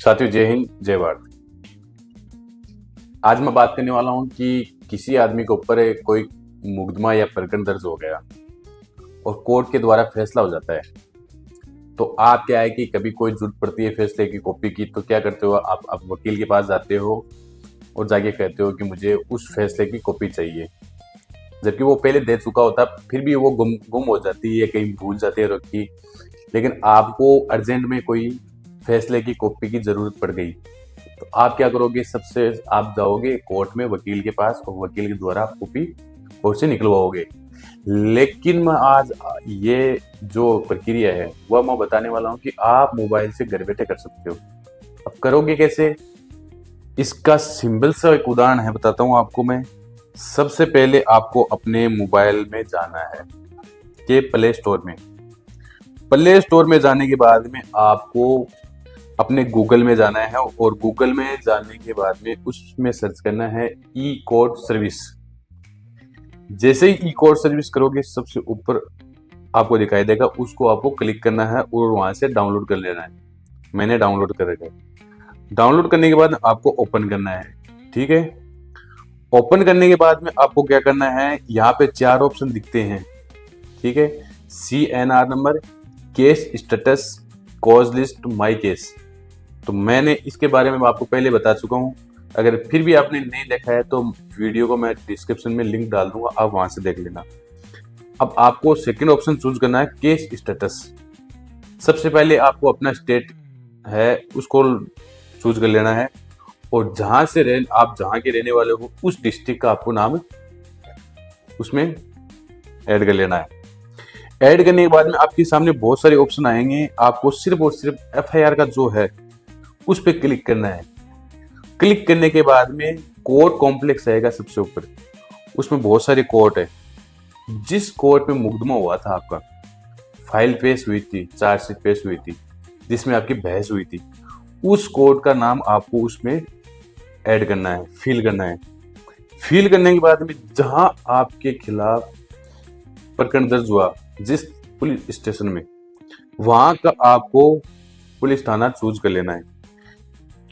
साथियों, जय हिंद, जय भारत। आज मैं बात करने वाला हूं कि किसी आदमी के ऊपर कोई मुकदमा या प्रकरण दर्ज हो गया और कोर्ट के द्वारा फैसला हो जाता है। तो आप क्या है कि कभी कोई जरूरत पड़ती है फैसले की कॉपी की, तो क्या करते हो आप वकील के पास जाते हो और जाके कहते हो कि मुझे उस फैसले की कॉपी चाहिए, जबकि वो पहले दे चुका होता, फिर भी वो गुम हो जाती है, कहीं भूल जाते हैं रखी। लेकिन आपको अर्जेंट में कोई फैसले की कॉपी की जरूरत पड़ गई, तो आप क्या करोगे? सबसे आप जाओगे कोर्ट में वकील के पास और वकील के द्वारा आप कॉपी कोर्ट से निकलवाओगे। लेकिन मैं आज ये जो प्रक्रिया है वह मैं बताने वाला हूँ कि आप मोबाइल से घर बैठे कर सकते हो। अब करोगे कैसे? इसका सिंपल सा एक उदाहरण है, बताता हूँ आपको मैं। सबसे पहले आपको अपने मोबाइल में जाना है कि प्ले स्टोर में। प्ले स्टोर में जाने के बाद में आपको अपने गूगल में जाना है और गूगल में जाने के बाद में उसमें सर्च करना है ई कोर्ट सर्विस। जैसे ही ई कोर्ट सर्विस करोगे, सबसे ऊपर आपको दिखाई देगा, उसको आपको क्लिक करना है और वहां से डाउनलोड कर लेना है। मैंने डाउनलोड कर रखा है। डाउनलोड करने के बाद आपको ओपन करना है। ठीक है, ओपन करने के बाद में आपको क्या करना है, यहाँ पे 4 ऑप्शन दिखते हैं। ठीक है, CNR number, case status, cause list, my case. तो मैंने इसके बारे में आपको पहले बता चुका हूं। अगर फिर भी आपने नहीं देखा है तो वीडियो को मैं डिस्क्रिप्शन में लिंक डाल दूंगा, आप वहां से देख लेना। अब आपको सेकंड ऑप्शन चूज करना है, केस स्टेटस। सबसे पहले आपको अपना स्टेट है उसको चूज कर लेना है और आप जहां के रहने वाले हो उस डिस्ट्रिक्ट का आपको नाम उसमें ऐड कर लेना है। ऐड करने के बाद में आपके सामने बहुत सारे ऑप्शन आएंगे। आपको सिर्फ और सिर्फ FIR का जो है उस पर क्लिक करना है। क्लिक करने के बाद में कोर्ट कॉम्प्लेक्स आएगा सबसे ऊपर, उसमें बहुत सारे कोर्ट है। जिस कोर्ट में मुकदमा हुआ था, आपका फाइल पेश हुई थी, चार्जशीट पेश हुई थी, जिसमें आपकी बहस हुई थी, उस कोर्ट का नाम आपको उसमें ऐड करना है, फिल करना है। फिल करने के बाद में जहां आपके खिलाफ प्रकरण दर्ज हुआ, जिस पुलिस स्टेशन में, वहां का आपको पुलिस थाना चूज कर लेना है।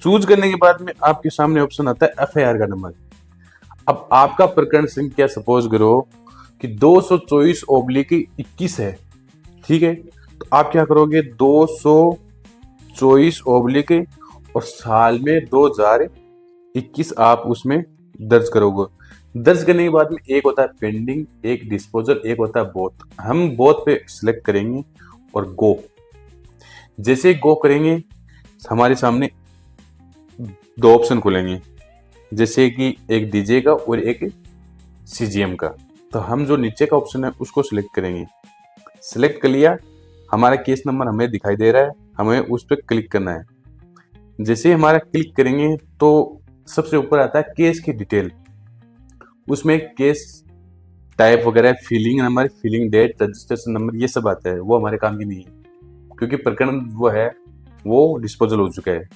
चूज करने के बाद में आपके सामने ऑप्शन आता है FIR का नंबर। अब आपका प्रकरण संख्या सपोज करो कि 224/21 है। ठीक है, तो आप क्या करोगे, 224/ और साल में 2021 आप उसमें दर्ज करोगे। दर्ज करने के बाद में एक होता है पेंडिंग, एक डिस्पोजल, एक होता है बोथ। हम बोथ पे सिलेक्ट करेंगे और गो। जैसे गो करेंगे, हमारे सामने 2 ऑप्शन खुलेंगे, जैसे कि एक DJ का और एक CGM का। तो हम जो नीचे का ऑप्शन है उसको सिलेक्ट करेंगे। सिलेक्ट कर लिया, हमारा केस नंबर हमें दिखाई दे रहा है, हमें उस पर क्लिक करना है। जैसे हमारा क्लिक करेंगे तो सबसे ऊपर आता है केस की डिटेल। उसमें केस टाइप वगैरह, filing number, filing date, registration number, ये सब आता है। वो हमारे काम की नहीं है, क्योंकि प्रकरण वो है वो डिस्पोजल हो चुका है।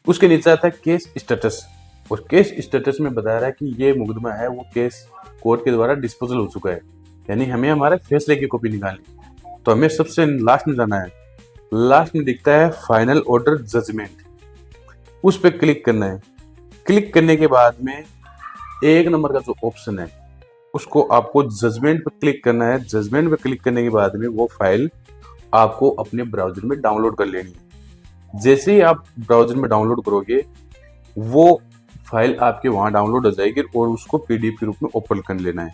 उसके नीचे आता है केस स्टेटस, और केस स्टेटस में बता रहा है कि ये मुकदमा है, वो केस कोर्ट के द्वारा डिस्पोजल हो चुका है, यानी हमें हमारे फैसले की कॉपी निकालनी। तो हमें सबसे लास्ट में जाना है। लास्ट में दिखता है फाइनल ऑर्डर जजमेंट, उस पर क्लिक करना है। क्लिक करने के बाद में 1 नंबर का जो ऑप्शन है उसको आपको जजमेंट पर क्लिक करना है। जजमेंट पर क्लिक करने के बाद में वो फाइल आपको अपने ब्राउजर में डाउनलोड कर लेनी है। जैसे ही आप ब्राउजर में डाउनलोड करोगे, वो फाइल आपके वहां डाउनलोड हो जाएगी और उसको PDF के रूप में ओपन कर लेना है।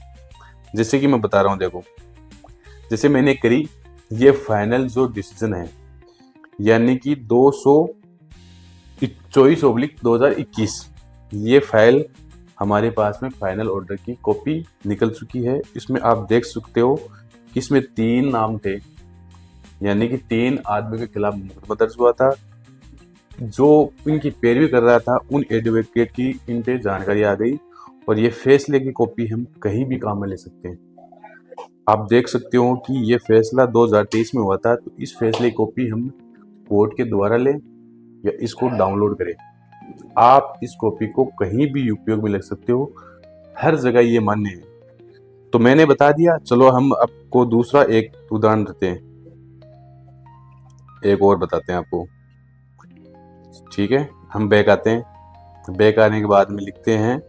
जैसे कि मैं बता रहा हूं, देखो, जैसे मैंने करी, ये फाइनल जो डिसीजन है, यानी कि 224/2021, ये फाइल हमारे पास में फाइनल ऑर्डर की कॉपी निकल चुकी है। इसमें आप देख सकते हो कि इसमें 3 नाम थे, यानी कि 3 आदमी के खिलाफ मुकदमा दर्ज हुआ था। जो इनकी पैरवी कर रहा था, उन एडवोकेट की इन पे जानकारी आ गई और ये फैसले की कॉपी हम कहीं भी काम में ले सकते हैं। आप देख सकते हो कि ये फैसला 2023 में हुआ था, तो इस फैसले की कॉपी हम कोर्ट के द्वारा लें या इसको डाउनलोड करें। आप इस कॉपी को कहीं भी उपयोग में ले सकते हो, हर जगह ये मान्य है। तो मैंने बता दिया, चलो हम आपको दूसरा एक उदाहरण देते हैं, एक और बताते हैं आपको। ठीक है, हम बैक आते हैं। बैक आने के बाद में लिखते हैं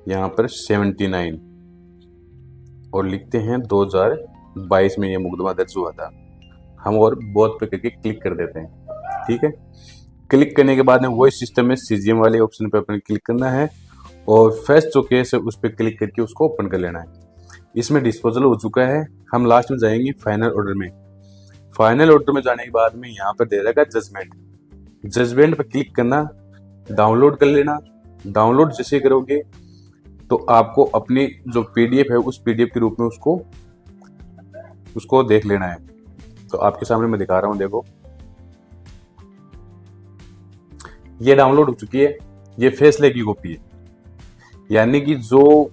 यहाँ पर 79 और लिखते हैं 2022 में ये मुकदमा दर्ज हुआ था। हम और बोथ पे करके क्लिक कर देते हैं। ठीक है, क्लिक करने के बाद में वही सिस्टम में सीजीएम वाले ऑप्शन पे अपने क्लिक करना है और फेस जो केस है उस पर क्लिक करके उसको ओपन कर लेना है। इसमें डिस्पोजल हो चुका है। हम लास्ट में जाएंगे फाइनल ऑर्डर में। फाइनल ऑर्डर में जाने के बाद में यहाँ पर दे रहेगा जजमेंट। जजमेंट पर क्लिक करना, डाउनलोड कर लेना। डाउनलोड जैसे करोगे तो आपको अपनी जो पीडीएफ है उस पीडीएफ के रूप में उसको देख लेना है। तो आपके सामने मैं दिखा रहा हूँ, देखो ये डाउनलोड हो चुकी है। ये फैसले की कॉपी है, यानी कि जो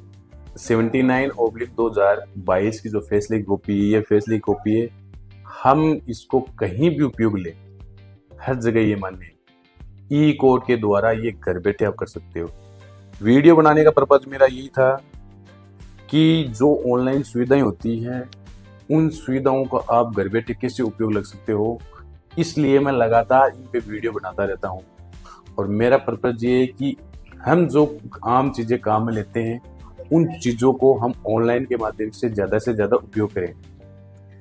79/2022 की जो फैसले की कॉपी है, ये फैसले की कॉपी है। हम इसको कहीं भी उपयोग ले, हर जगह ये मान्य है। ई कोर्ट के द्वारा ये घर बैठे आप कर सकते हो। वीडियो बनाने का पर्पज मेरा यही था कि जो ऑनलाइन सुविधाएं होती हैं उन सुविधाओं का आप घर बैठे कैसे उपयोग लग सकते हो, इसलिए मैं लगातार इन पे वीडियो बनाता रहता हूँ। और मेरा पर्पज ये है कि हम जो आम चीज़ें काम में लेते हैं उन चीज़ों को हम ऑनलाइन के माध्यम से ज़्यादा उपयोग करें।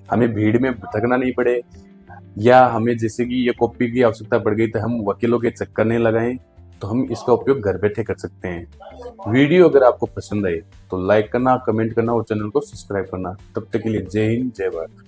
हमें भीड़ में भटकना नहीं पड़े, या हमें जैसे कि ये कॉपी की आवश्यकता पड़ गई तो हम वकीलों के चक्कर नहीं लगाएं, तो हम इसका उपयोग घर बैठे कर सकते हैं। वीडियो अगर आपको पसंद आए तो लाइक करना, कमेंट करना और चैनल को सब्सक्राइब करना। तब तक के लिए जय हिंद, जय भारत।